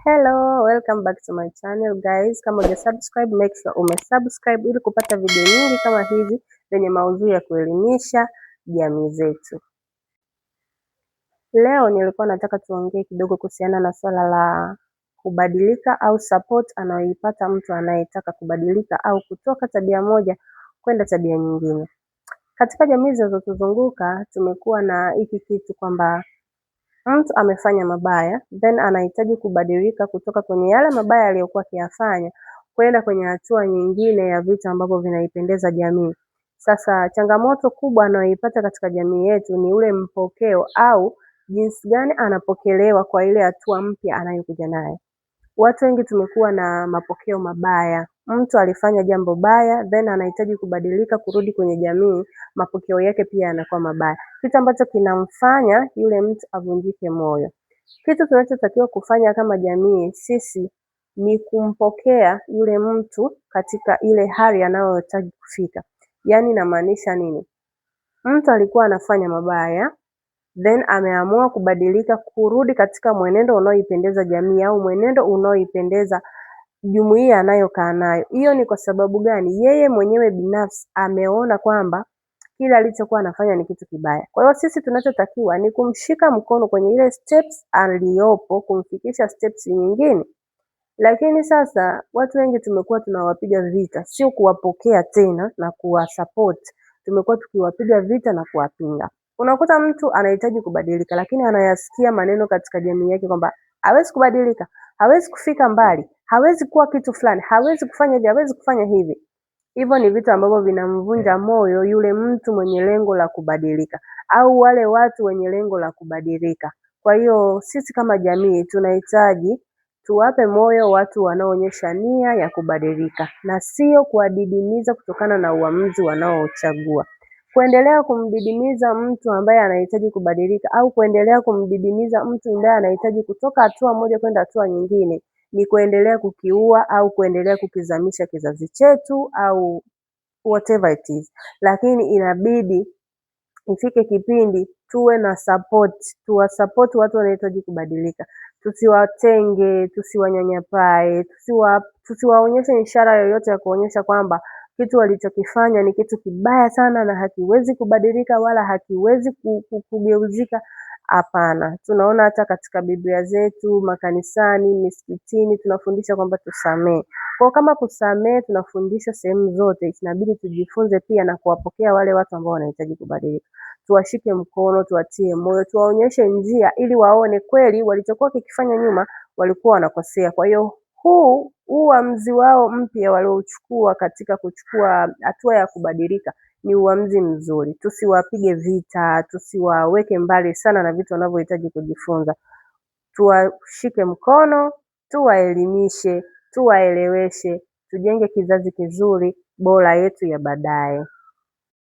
Hello, welcome back to my channel guys. Kama hujasubscribe, make sure umesubscribe ili kupata video nyingi kama hizi zenye maudhui ya kuelimisha jamii zetu. Leo nilikuwa nataka tuongee kidogo kuhusiana na swala la kubadilika au support anayoipata mtu anayetaka kubadilika au kutoka tabia moja kwenda tabia nyingine. Katika jamii zinazotuzunguka tumekuwa na hiki kitu kwamba mtu amefanya mabaya then anahitaji kubadilika kutoka kwenye yale mabaya aliyokuwa akiyafanya kwenda kwenye hatua nyingine ya vitu ambavyo vinaipendeza jamii. Sasa changamoto kubwa anayoipata katika jamii yetu ni ule mpokeo au jinsi gani anapokelewa kwa ile hatua mpya anayokuja nayo. Watu wengi tumekuwa na mapokeo mabaya. Mtu alifanya jambo baya then anahitaji kubadilika kurudi kwenye jamii, mapokeo yake pia yanakuwa mabaya. Kitu ambacho kinamfanya yule mtu avunjike moyo. Kitu tunachotakiwa kufanya kama jamii sisi ni kumpokea yule mtu katika ile hali anayohitaji kufika. Yaani inamaanisha nini? Mtu alikuwa anafanya mabaya then ameamua kubadilika kurudi katika mwenendo unaoipendeza jamii au mwenendo unaoipendeza jumuiya anayokaa nayo. Hiyo ni kwa sababu gani? Yeye mwenyewe binafsi ameona kwamba kila alichokuwa anafanya ni kitu kibaya. Kwa hiyo sisi tunachotakiwa ni kumshika mkono kwenye ile steps aliyopo kumfikisha steps nyingine. Lakini sasa watu wengi tumekuwa tunawapiga vita, sio kuwapokea tena na kuwasupport. Tumekuwa tukiwapiga vita na kuwapinga. Unakuta mtu anahitaji kubadilika lakini anayasikia maneno katika jamii yake kwamba hawezi kubadilika, hawezi kufika mbali, hawezi kuwa kitu fulani, hawezi kufanya hivi, hawezi kufanya hivi. Hivyo ni vitu ambavyo vinamvunja moyo yule mtu mwenye lengo la kubadilika au wale watu wenye lengo la kubadilika. Kwa hiyo sisi kama jamii tunahitaji tuwape moyo watu wanaoonyesha nia ya kubadilika na sio kuwadidimiza kutokana na uamuzi wanaochagua. Kuendelea kumdidimiza mtu ambaye anahitaji kubadilika au kuendelea kumdidimiza mtu ambaye anahitaji kutoka hatua moja kwenda hatua nyingine ni kuendelea kukiua au kuendelea kukizamisha kizazi chetu au whatever it is. Lakini inabidi ifike kipindi tuwe na support, tuwasupport watu wanahitaji kubadilika. Tusiwatenge, tusiwanyanyapae, tusiwaonyeshe ishara yoyote ya kuonyesha kwamba kitu walichokifanya ni kitu kibaya sana na hakiwezi kubadilika wala hakiwezi kugeuzika. Hapana. Tunaona hata katika Biblia zetu, makanisani, misikitini tunafundisha kwamba tusamee. Kwa kama kusamee tunafundisha sehemu zote, inabidi tujifunze pia na kuwapokea wale watu ambao wanahitaji kubadilika. Tuwashike mkono, tuwatie moyo, tuwaonyeshe njia ili waone kweli walichokuwa kikifanya nyuma walikuwa wanakosea. Kwa hiyo huu uamuzi wao mpya waliochukua katika kuchukua hatua ya kubadilika ni uamuzi mzuri. Tusiwapige vita, tusiwaweke mbali sana na vitu wanavyohitaji kujifunza. Tuwashike mkono, tuwaelimishe, tuwaeleweshe, tujenge kizazi kizuri bora yetu ya baadaye.